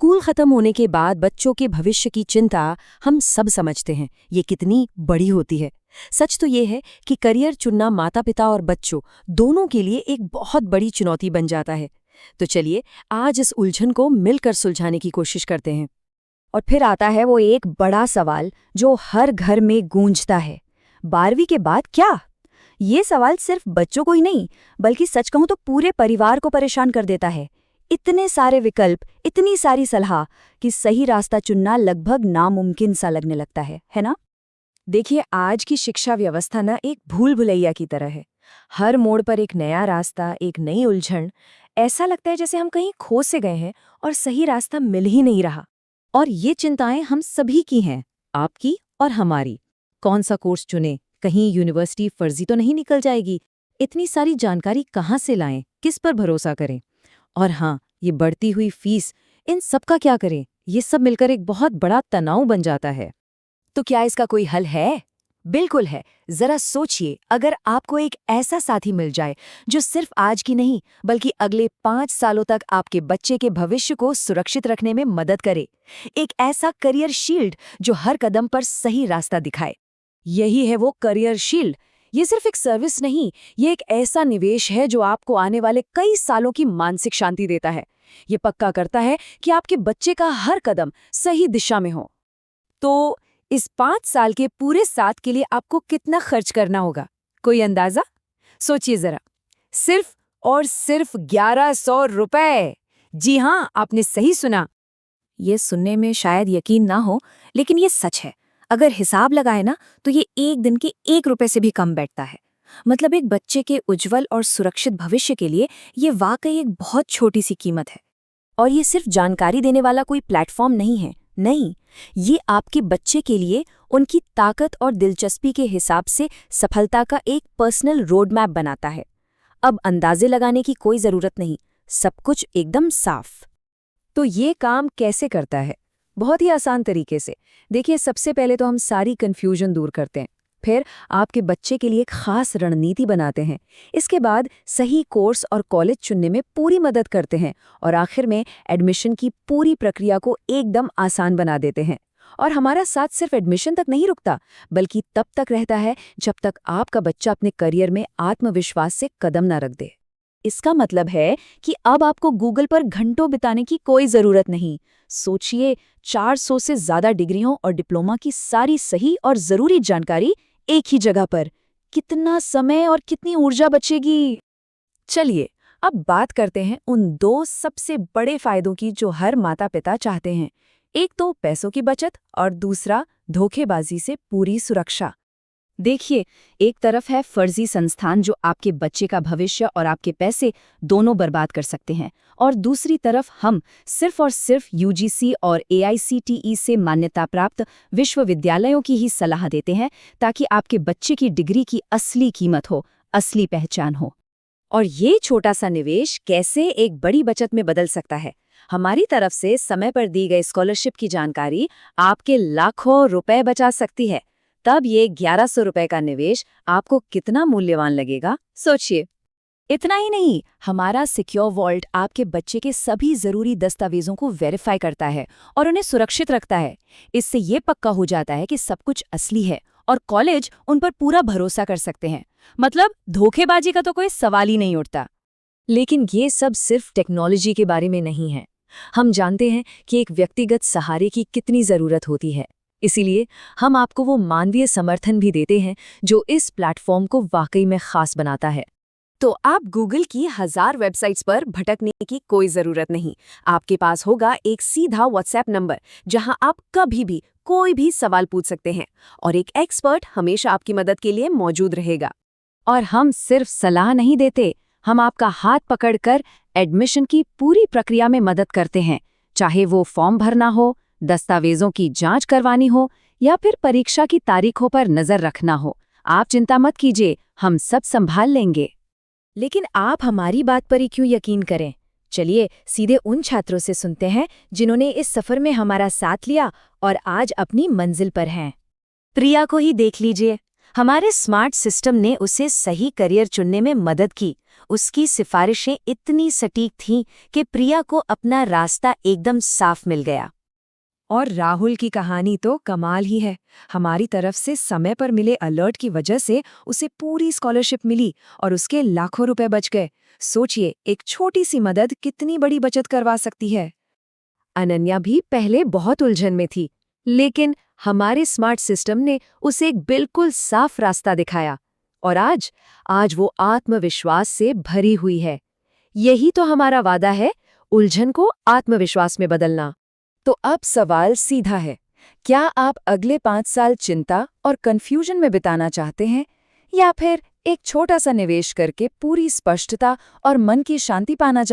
School खत्म होने के बाद बच्चों के भविष्य की चिंता हम सब समझते हैं ये कितनी बड़ी होती है। सच तो ये है कि करियर चुनना माता पिता और बच्चों दोनों के लिए एक बहुत बड़ी चुनौती बन जाता है। तो चलिए आज इस उलझन को मिलकर सुलझाने की कोशिश करते हैं। और फिर आता है वो एक बड़ा सवाल जो हर घर में गूंजता है, 12वीं के बाद क्या? ये सवाल सिर्फ बच्चों को ही नहीं बल्कि सच कहूं तो पूरे परिवार को परेशान कर देता है। इतने सारे विकल्प, इतनी सारी सलाह कि सही रास्ता चुनना लगभग नामुमकिन सा लगने लगता है ना? देखिए, आज की शिक्षा व्यवस्था ना एक भूल भुलैया की तरह है। हर मोड़ पर एक नया रास्ता, एक नई उलझन। ऐसा लगता है जैसे हम कहीं खो से गए हैं और सही रास्ता मिल ही नहीं रहा। और ये चिंताएं हम सभी की हैं, आपकी और हमारी। कौन सा कोर्स चुनें, कहीं यूनिवर्सिटी फर्जी तो नहीं निकल जाएगी, इतनी सारी जानकारी कहाँ से लाएं, किस पर भरोसा करें? और हाँ, ये बढ़ती हुई फीस, इन सब का क्या करें? ये सब मिलकर एक बहुत बड़ा तनाव बन जाता है। तो क्या इसका कोई हल है? बिल्कुल है। जरा सोचिए, अगर आपको एक ऐसा साथी मिल जाए जो सिर्फ आज की नहीं बल्कि अगले 5 सालों तक आपके बच्चे के भविष्य को सुरक्षित रखने में मदद करे, एक ऐसा करियर शील्ड जो हर कदम पर सही रास्ता दिखाए। यही है वो करियर शील्ड। ये सिर्फ एक सर्विस नहीं, ये एक ऐसा निवेश है जो आपको आने वाले कई सालों की मानसिक शांति देता है। ये पक्का करता है कि आपके बच्चे का हर कदम सही दिशा में हो। तो इस 5 साल के पूरे साथ के लिए आपको कितना खर्च करना होगा? कोई अंदाजा? सोचिए जरा। सिर्फ और सिर्फ 1100 रुपए। जी हाँ, आपने सही सुना। ये सुनने में शायद यकीन ना हो, लेकिन ये सच है। अगर हिसाब लगाए ना तो ये एक दिन के 1 रुपए से भी कम बैठता है। मतलब एक बच्चे के उज्जवल और सुरक्षित भविष्य के लिए ये वाकई एक बहुत छोटी सी कीमत है। और ये सिर्फ जानकारी देने वाला कोई प्लेटफॉर्म नहीं है। नहीं, ये आपके बच्चे के लिए उनकी ताकत और दिलचस्पी के हिसाब से सफलता का एक पर्सनल रोड मैप बनाता है। अब अंदाजे लगाने की कोई जरूरत नहीं, सब कुछ एकदम साफ। तो ये काम कैसे करता है? बहुत ही आसान तरीके से। देखिए, सबसे पहले तो हम सारी कन्फ्यूजन दूर करते हैं। फिर आपके बच्चे के लिए एक खास रणनीति बनाते हैं। इसके बाद सही कोर्स और कॉलेज चुनने में पूरी मदद करते हैं और आखिर में एडमिशन की पूरी प्रक्रिया को एकदम आसान बना देते हैं। और हमारा साथ सिर्फ एडमिशन तक नहीं रुकता, बल्कि तब तक रहता है जब तक आपका बच्चा अपने करियर में आत्मविश्वास से कदम न रख दे। इसका मतलब है कि अब आपको गूगल पर घंटों बिताने की कोई जरूरत नहीं। सोचिए, 400 से ज्यादा डिग्रियों और डिप्लोमा की सारी सही और जरूरी जानकारी एक ही जगह पर। कितना समय और कितनी ऊर्जा बचेगी। चलिए, अब बात करते हैं उन 2 सबसे बड़े फायदों की जो हर माता पिता चाहते हैं। एक तो पैसों की बचत और दूसरा धोखेबाजी से पूरी सुरक्षा। देखिए, एक तरफ है फर्जी संस्थान जो आपके बच्चे का भविष्य और आपके पैसे दोनों बर्बाद कर सकते हैं, और दूसरी तरफ हम सिर्फ और सिर्फ यूजीसी और एआईसीटीई से मान्यता प्राप्त विश्वविद्यालयों की ही सलाह देते हैं ताकि आपके बच्चे की डिग्री की असली कीमत हो, असली पहचान हो। और ये छोटा सा निवेश कैसे एक बड़ी बचत में बदल सकता है? हमारी तरफ से समय पर दी गई स्कॉलरशिप की जानकारी आपके लाखों रुपए बचा सकती है। तब ये 1100 रुपए का निवेश आपको कितना मूल्यवान लगेगा, सोचिए। इतना ही नहीं, हमारा सिक्योर वॉल्ट आपके बच्चे के सभी जरूरी दस्तावेजों को वेरीफाई करता है और उन्हें सुरक्षित रखता है। इससे ये पक्का हो जाता है कि सब कुछ असली है और कॉलेज उन पर पूरा भरोसा कर सकते हैं। मतलब धोखेबाजी का तो कोई सवाल ही नहीं उठता। लेकिन ये सब सिर्फ टेक्नोलॉजी के बारे में नहीं है। हम जानते हैं कि एक व्यक्तिगत सहारे की कितनी जरूरत होती है। इसीलिए हम आपको वो मानवीय समर्थन भी देते हैं जो इस प्लेटफॉर्म को वाकई में खास बनाता है। तो आप गूगल की 1000 वेबसाइट्स पर भटकने की कोई जरूरत नहीं। आपके पास होगा एक सीधा व्हाट्सएप नंबर जहां आप कभी भी कोई भी सवाल पूछ सकते हैं और एक एक्सपर्ट हमेशा आपकी मदद के लिए मौजूद रहेगा। और हम सिर्फ सलाह नहीं देते, हम आपका हाथ पकड़कर एडमिशन की पूरी प्रक्रिया में मदद करते हैं। चाहे वो फॉर्म भरना हो, दस्तावेजों की जांच करवानी हो या फिर परीक्षा की तारीखों पर नजर रखना हो, आप चिंता मत कीजिए, हम सब संभाल लेंगे। लेकिन आप हमारी बात पर ही क्यों यकीन करें? चलिए सीधे उन छात्रों से सुनते हैं जिन्होंने इस सफर में हमारा साथ लिया और आज अपनी मंजिल पर हैं। प्रिया को ही देख लीजिए। हमारे स्मार्ट सिस्टम ने उसे सही करियर चुनने में मदद की। उसकी सिफारिशें इतनी सटीक थीं कि प्रिया को अपना रास्ता एकदम साफ मिल गया। और राहुल की कहानी तो कमाल ही है। हमारी तरफ से समय पर मिले अलर्ट की वजह से उसे पूरी स्कॉलरशिप मिली और उसके लाखों रुपए बच गए। सोचिए, एक छोटी सी मदद कितनी बड़ी बचत करवा सकती है। अनन्या भी पहले बहुत उलझन में थी, लेकिन हमारे स्मार्ट सिस्टम ने उसे एक बिल्कुल साफ रास्ता दिखाया और आज वो आत्मविश्वास से भरी हुई है। यही तो हमारा वादा है, उलझन को आत्मविश्वास में बदलना। तो अब सवाल सीधा है, क्या आप अगले 5 साल चिंता और कंफ्यूजन में बिताना चाहते हैं, या फिर एक छोटा सा निवेश करके पूरी स्पष्टता और मन की शांति पाना